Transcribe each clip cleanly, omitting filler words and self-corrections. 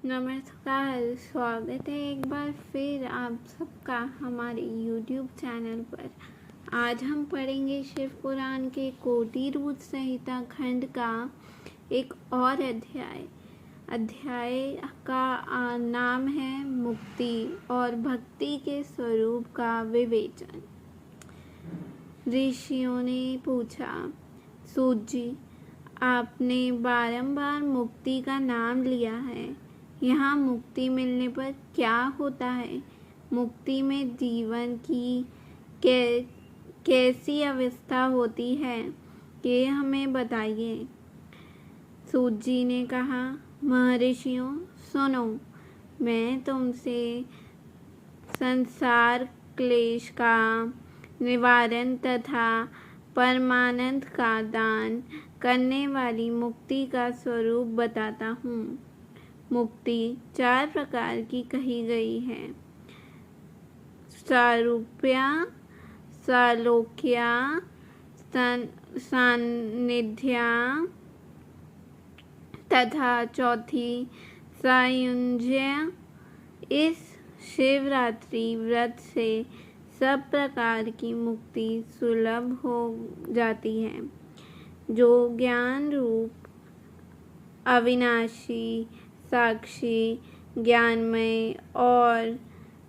नमस्कार, स्वागत है एक बार फिर आप सबका हमारे YouTube चैनल पर। आज हम पढ़ेंगे शिव पुराण के कोटि रूद्र संहिता खंड का एक और अध्याय। अध्याय का नाम है मुक्ति और भक्ति के स्वरूप का विवेचन। ऋषियों ने पूछा, सूत जी, आपने बारंबार मुक्ति का नाम लिया है, यहाँ मुक्ति मिलने पर क्या होता है? मुक्ति में जीवन की कैसी अवस्था होती है, ये हमें बताइए। सूत जी ने कहा, महर्षियों सुनो, मैं तुमसे संसार क्लेश का निवारण तथा परमानंद का दान करने वाली मुक्ति का स्वरूप बताता हूँ। मुक्ति 4 प्रकार की कही गई है। सारूप्या, सालोक्या, सान्निध्या तथा चौथी सायुज्य। इस शिवरात्रि व्रत से सब प्रकार की मुक्ति सुलभ हो जाती है। जो ज्ञान रूप अविनाशी, साक्षी, ज्ञानमय और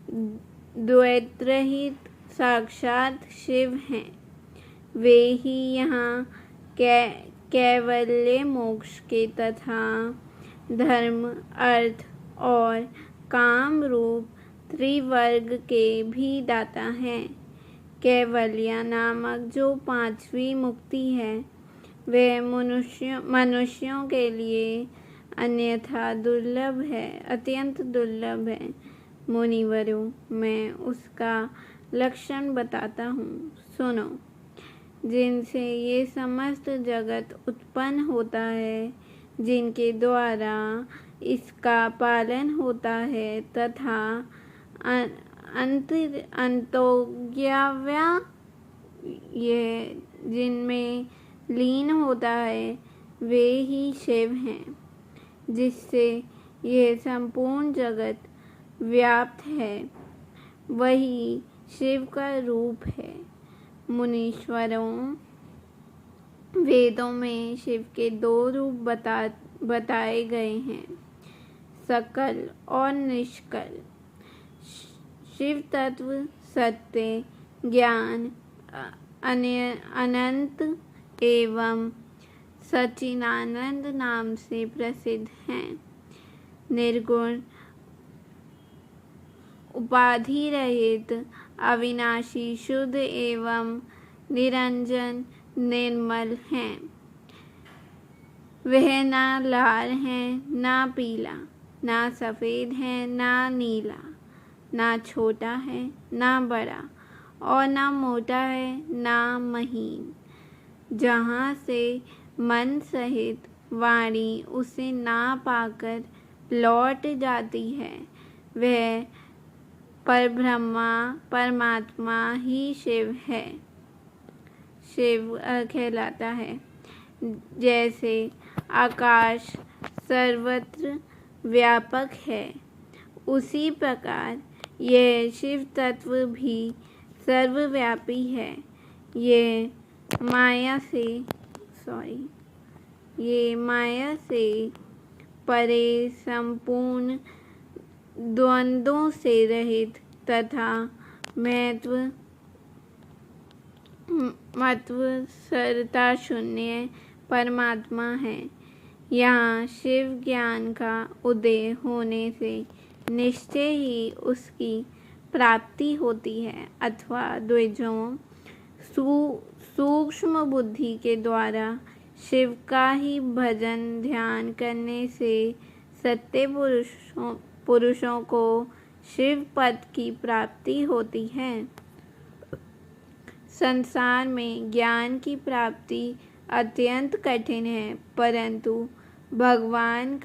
द्वैत रहित साक्षात शिव हैं, वे ही यहाँ कैवल्य मोक्ष के तथा धर्म, अर्थ और काम रूप त्रिवर्ग के भी दाता हैं। कैवल्य नामक जो 5वीं मुक्ति है, वह मनुष्यों के लिए अन्यथा दुर्लभ है, अत्यंत दुर्लभ है। मुनिवरों, मैं उसका लक्षण बताता हूँ, सुनो। जिनसे ये समस्त जगत उत्पन्न होता है, जिनके द्वारा इसका पालन होता है तथा अंतोज्ञाव्या ये जिनमें लीन होता है, वे ही शिव हैं, जिससे यह संपूर्ण जगत व्याप्त है, वही शिव का रूप है। मुनीश्वरों, वेदों में शिव के 2 रूप बताए गए हैं, सकल और निष्कल। शिव तत्व सत्य, ज्ञान, अनंत एवं सच्चिदानंद नाम से प्रसिद्ध हैं। निर्गुण, उपाधि रहित, अविनाशी, शुद्ध एवं निरंजन, निर्मल हैं। वह ना लाल है, ना पीला, ना सफ़ेद है, ना नीला, ना छोटा है, ना बड़ा, और ना मोटा है, ना महीन। जहाँ से मन सहित वाणी उसे ना पाकर लौट जाती है, वह परब्रह्मा परमात्मा ही शिव है, शिव कहलाता है। जैसे आकाश सर्वत्र व्यापक है, उसी प्रकार यह शिव तत्व भी सर्वव्यापी है। ये माया से परे, संपूर्ण द्वंद्वों से रहित तथा महत्व सरता शून्य परमात्मा है। यहाँ शिव ज्ञान का उदय होने से निश्चय ही उसकी प्राप्ति होती है, अथवा द्विजों सूक्ष्म बुद्धि के द्वारा शिव का ही भजन ध्यान करने से सत्य पुरुषों को शिव पद की प्राप्ति होती है। संसार में ज्ञान की प्राप्ति अत्यंत कठिन है, परंतु भगवान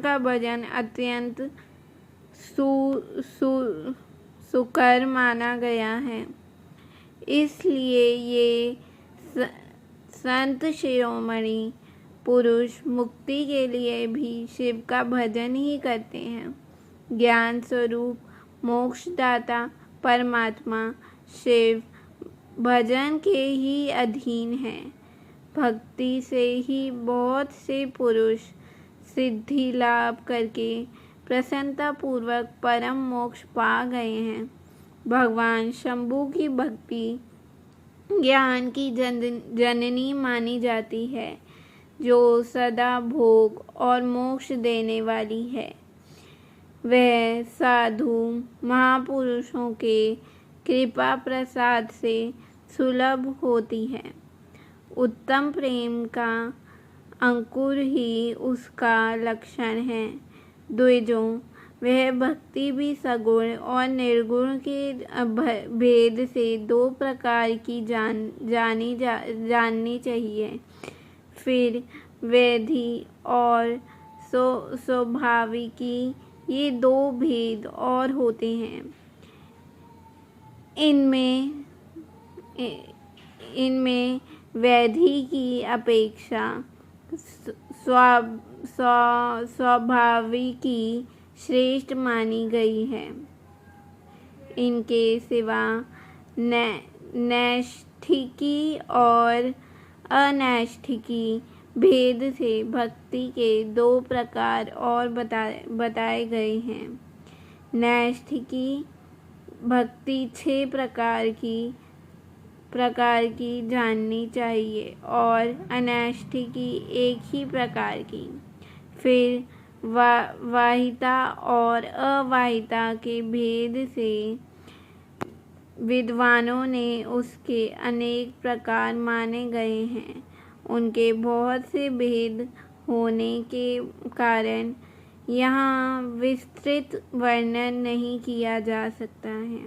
का भजन अत्यंत सुकर माना गया है। इसलिए ये संत शिरोमणि पुरुष मुक्ति के लिए भी शिव का भजन ही करते हैं। ज्ञान स्वरूप मोक्षदाता परमात्मा शिव भजन के ही अधीन है। भक्ति से ही बहुत से पुरुष सिद्धि लाभ करके प्रसन्नता पूर्वक परम मोक्ष पा गए हैं। भगवान शंभु की भक्ति ज्ञान की जननी मानी जाती है, जो सदा भोग और मोक्ष देने वाली है। वह साधु महापुरुषों के कृपा प्रसाद से सुलभ होती है। उत्तम प्रेम का अंकुर ही उसका लक्षण है। द्विजों, वह भक्ति भी सगुण और निर्गुण के भेद से दो प्रकार की जाननी चाहिए। फिर वैधि और स्वाभाविकी, ये दो भेद और होते हैं। इनमें वैधि की अपेक्षा स्वाभाविकी श्रेष्ठ मानी गई है। इनके सिवा नैष्ठिकी और अनैष्ठिकी भेद से भक्ति के दो प्रकार और बताए गए हैं। नैष्ठिकी भक्ति 6 प्रकार की जाननी चाहिए और अनैष्ठिकी एक ही प्रकार की। फिर वाहिता और अवाहिता के भेद से विद्वानों ने उसके अनेक प्रकार माने गए हैं। उनके बहुत से भेद होने के कारण यहाँ विस्तृत वर्णन नहीं किया जा सकता है।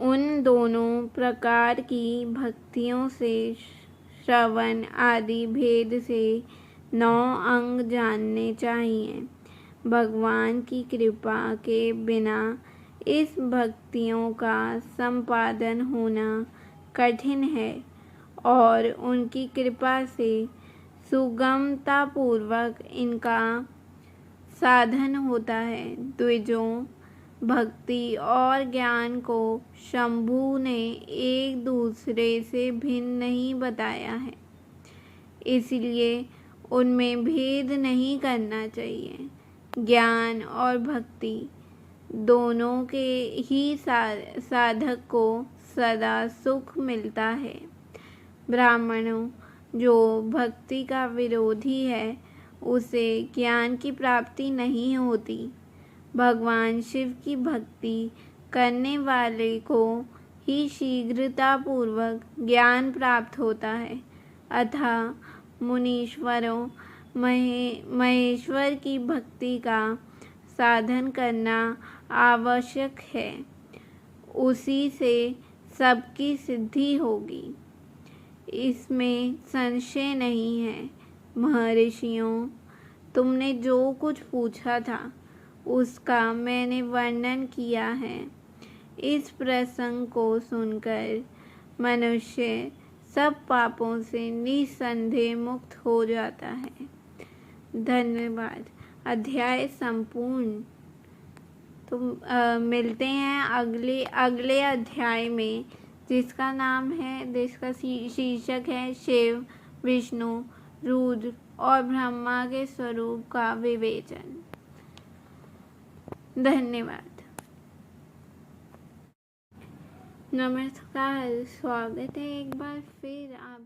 उन दोनों प्रकार की भक्तियों से श्रवण आदि भेद से 9 अंग जानने चाहिए। भगवान की कृपा के बिना इस भक्तियों का संपादन होना कठिन है और उनकी कृपा से सुगमता पूर्वक इनका साधन होता है। द्विजों, भक्ति और ज्ञान को शंभु ने एक दूसरे से भिन्न नहीं बताया है, इसलिए उनमें भेद नहीं करना चाहिए। ज्ञान और भक्ति दोनों के ही साधक को सदा सुख मिलता है। ब्राह्मणों, जो भक्ति का विरोधी है, उसे ज्ञान की प्राप्ति नहीं होती। भगवान शिव की भक्ति करने वाले को ही शीघ्रतापूर्वक ज्ञान प्राप्त होता है। अतः मुनीश्वरों, महेश्वर की भक्ति का साधन करना आवश्यक है, उसी से सबकी सिद्धि होगी, इसमें संशय नहीं है। महर्षियों, तुमने जो कुछ पूछा था उसका मैंने वर्णन किया है। इस प्रसंग को सुनकर मनुष्य सब पापों से निसंदेह मुक्त हो जाता है। धन्यवाद। अध्याय संपूर्ण। तो मिलते हैं अगले अध्याय में, जिसका नाम है, जिसका शीर्षक है शिव, विष्णु, रुद्र और ब्रह्मा के स्वरूप का विवेचन। धन्यवाद। नमस्कार, स्वागत है एक बार फिर आप